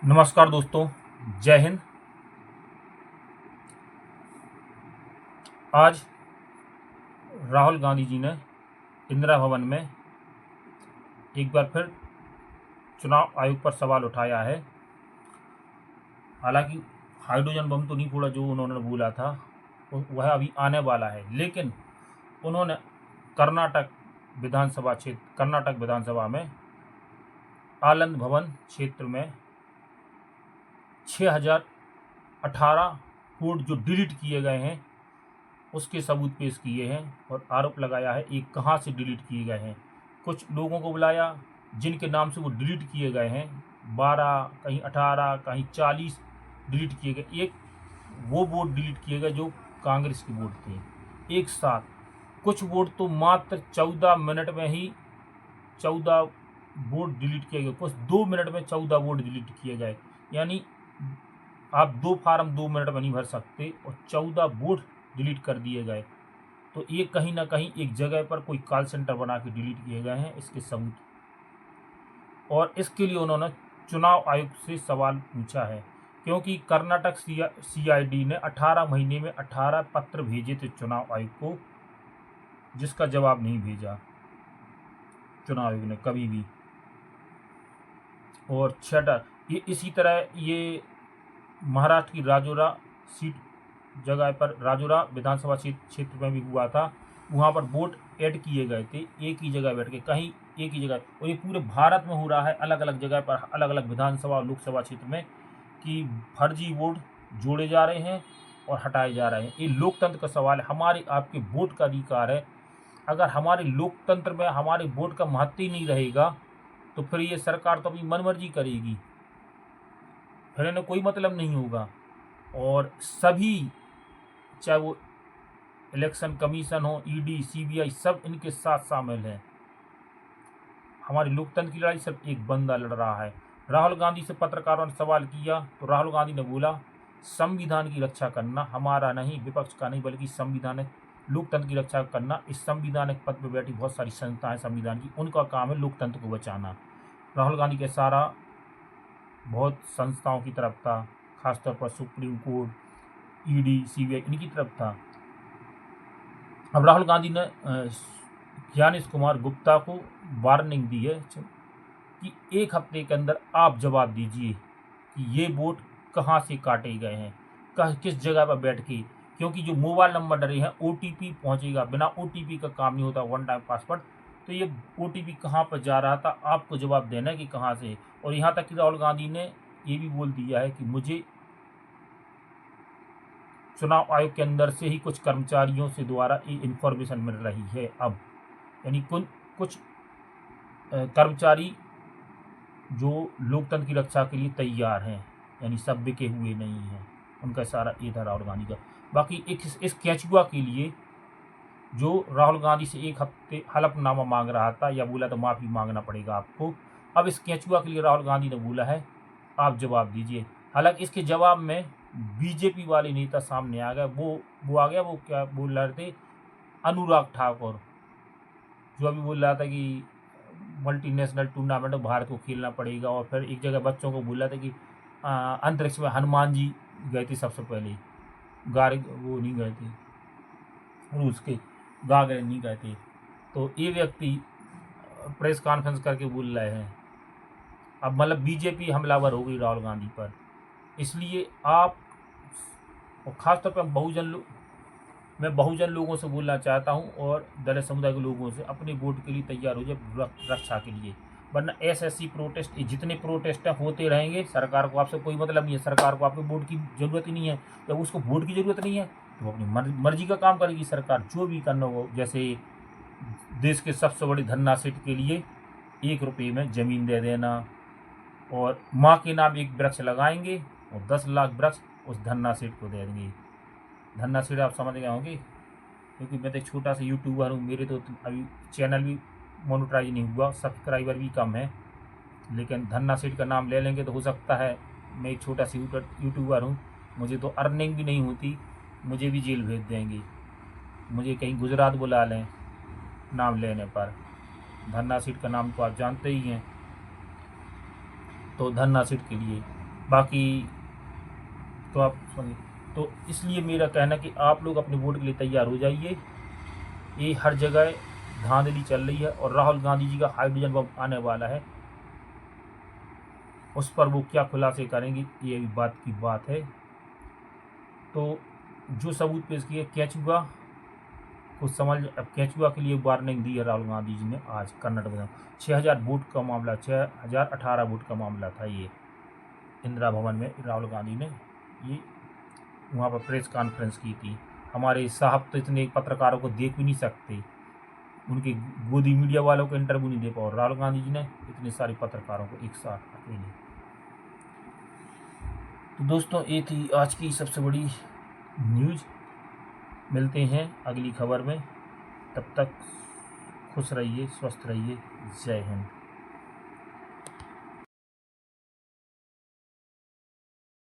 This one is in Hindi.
नमस्कार दोस्तों, जय हिंद। आज राहुल गांधी जी ने इंदिरा भवन में एक बार फिर चुनाव आयोग पर सवाल उठाया है। हालांकि हाइड्रोजन बम तो नहीं फोड़ा जो उन्होंने बोला था, वह अभी आने वाला है, लेकिन उन्होंने कर्नाटक विधानसभा में आनंद भवन क्षेत्र में 6018 वोट जो डिलीट किए गए हैं उसके सबूत पेश किए हैं और आरोप लगाया है ये कहाँ से डिलीट किए गए हैं। कुछ लोगों को बुलाया जिनके नाम से वो डिलीट किए गए हैं, 12 कहीं 18 कहीं 40 डिलीट किए गए। एक वो वोट डिलीट किए गए जो कांग्रेस के वोट थे एक साथ। कुछ वोट तो मात्र 14 मिनट में ही 14 वोट डिलीट किए गए, कुछ 2 मिनट में 14 वोट डिलीट किए गए। यानी आप 2 फार्म 2 मिनट में नहीं भर सकते और 14 वोट डिलीट कर दिए गए। तो ये कहीं ना कहीं एक जगह पर कोई कॉल सेंटर बना के डिलीट किए गए हैं, इसके सबूत। और इसके लिए उन्होंने चुनाव आयोग से सवाल पूछा है, क्योंकि कर्नाटक सीआईडी ने 18 महीने में 18 पत्र भेजे थे चुनाव आयोग को, जिसका जवाब नहीं भेजा चुनाव आयोग ने कभी भी। और ये इसी तरह ये महाराष्ट्र की राजौरा सीट जगह पर राजौरा विधानसभा क्षेत्र में भी हुआ था। वहाँ पर वोट ऐड किए गए थे एक ही जगह बैठ के, कहीं एक ही जगह। और ये पूरे भारत में हो रहा है, अलग अलग जगह पर, अलग अलग विधानसभा और लोकसभा क्षेत्र में, कि फर्जी वोट जोड़े जा रहे हैं और हटाए जा रहे हैं। ये लोकतंत्र का सवाल है, हमारे आपके वोट का अधिकार है। अगर हमारे लोकतंत्र में हमारे वोट का महत्व ही नहीं रहेगा तो फिर ये सरकार तो अपनी मनमर्जी करेगी, फिर इन्हें कोई मतलब नहीं होगा। और सभी, चाहे वो इलेक्शन कमीशन हो, ईडी, सीबीआई, सब इनके साथ शामिल हैं। हमारी लोकतंत्र की लड़ाई सिर्फ एक बंदा लड़ रहा है। राहुल गांधी से पत्रकारों ने सवाल किया तो राहुल गांधी ने बोला, संविधान की रक्षा करना हमारा नहीं, विपक्ष का नहीं, बल्कि संविधानिक लोकतंत्र की रक्षा करना। इस संविधानिक पद पर बैठी बहुत सारी संस्थाएं संविधान की, उनका काम है लोकतंत्र को बचाना। राहुल गांधी का सारा बहुत संस्थाओं की तरफ था, खासतौर पर सुप्रीम कोर्ट, ईडी, सीबीआई, इनकी तरफ था। अब राहुल गांधी ने ज्ञानेश कुमार गुप्ता को वार्निंग दी है कि 1 हफ्ते के अंदर आप जवाब दीजिए कि ये वोट कहाँ से काटे गए हैं, किस जगह पर बैठ के। क्योंकि जो मोबाइल नंबर डरे हैं, ओटीपी पहुंचेगा, बिना ओटीपी का काम नहीं होता, वन टाइम पासवर्ड। तो ये ओटीपी कहाँ पर जा रहा था, आपको जवाब देना है कि कहाँ से। और यहाँ तक कि राहुल गांधी ने ये भी बोल दिया है कि मुझे चुनाव आयोग के अंदर से ही कुछ कर्मचारियों से द्वारा ये इन्फॉर्मेशन मिल रही है अब। यानी कुछ कर्मचारी जो लोकतंत्र की रक्षा के लिए तैयार हैं, यानी सब बिके हुए नहीं हैं, उनका सारा ये था राहुल गांधी का। बाकी इस केचुआ के लिए जो राहुल गांधी से 1 हफ्ते हलफनामा मांग रहा था या बोला तो माफ़ी मांगना पड़ेगा आपको, अब इस केचुआ के लिए राहुल गांधी ने बोला है आप जवाब दीजिए। हालांकि इसके जवाब में बीजेपी वाले नेता सामने आ गए। वो आ गया, वो क्या बोल रहे थे, अनुराग ठाकुर, जो अभी बोल रहा था कि मल्टीनेशनल टूर्नामेंट में भारत को खेलना पड़ेगा। और फिर एक जगह बच्चों को बोल रहा था कि अंतरिक्ष में हनुमान जी गए थे सबसे पहले, वो नहीं गए थे, रूस के गागरे नहीं गए थे। तो ये व्यक्ति प्रेस कॉन्फ्रेंस करके बोल रहे हैं। अब मतलब बीजेपी हमलावर हो गई राहुल गांधी पर। इसलिए आप, और ख़ासतौर पर मैं बहुजन लोगों से बोलना चाहता हूं और दलित समुदाय के लोगों से, अपने वोट के लिए तैयार हो जाए रक्षा के लिए। वरना एसएससी प्रोटेस्ट, जितने प्रोटेस्ट होते रहेंगे, सरकार को आपसे कोई मतलब नहीं है। सरकार को आपके वोट की ज़रूरत ही नहीं है। जब उसको वोट की ज़रूरत नहीं है तो वो अपनी मर्जी का काम करेगी सरकार, जो भी करना हो। जैसे देश के सबसे बड़ी धन्ना सीट के लिए 1 रुपये में ज़मीन दे देना, और माँ के नाम 1 वृक्ष लगाएंगे और 10 लाख वृक्ष उस धन्ना सीट को दे देंगे। धन्ना सीट आप समझ गए होंगे, क्योंकि मैं तो एक छोटा सा यूट्यूबर हूँ, मेरे तो अभी चैनल भी मोनेटाइज नहीं हुआ, सब्सक्राइबर भी कम है। लेकिन धन्ना सीट का नाम ले लेंगे तो हो सकता है, मैं एक छोटा सा यूट्यूबर हूँ, मुझे तो अर्निंग भी नहीं होती, मुझे भी जेल भेज देंगे, मुझे कहीं गुजरात बुला लें नाम लेने पर। धन्ना सीट का नाम तो आप जानते ही हैं। तो धन्ना सीट के लिए बाकी तो आप सुनिए, तो इसलिए मेरा कहना कि आप लोग अपने वोट के लिए तैयार हो जाइए। ये हर जगह धांधली चल रही है और राहुल गांधी जी का हाइड्रोजन बम आने वाला है, उस पर वो क्या खुलासे करेंगे, ये भी बात की बात है। तो जो सबूत पेश किए केचुआ को समझ, अब केचुआ के लिए वार्निंग दी है राहुल गांधी जी ने आज कर्नाटक में। 6000 वोट का मामला, 6018 वोट का मामला था ये। इंदिरा भवन में राहुल गांधी ने ये वहाँ पर प्रेस कॉन्फ्रेंस की थी। हमारे साहब तो इतने पत्रकारों को देख भी नहीं सकते, उनके गोदी मीडिया वालों को इंटरव्यू नहीं दे पाओ, राहुल गांधी जी ने इतने सारे पत्रकारों को एक साथ अकेले। तो दोस्तों ये थी आज की सबसे बड़ी न्यूज़। मिलते हैं अगली खबर में, तब तक खुश रहिए, स्वस्थ रहिए। जय हिंद।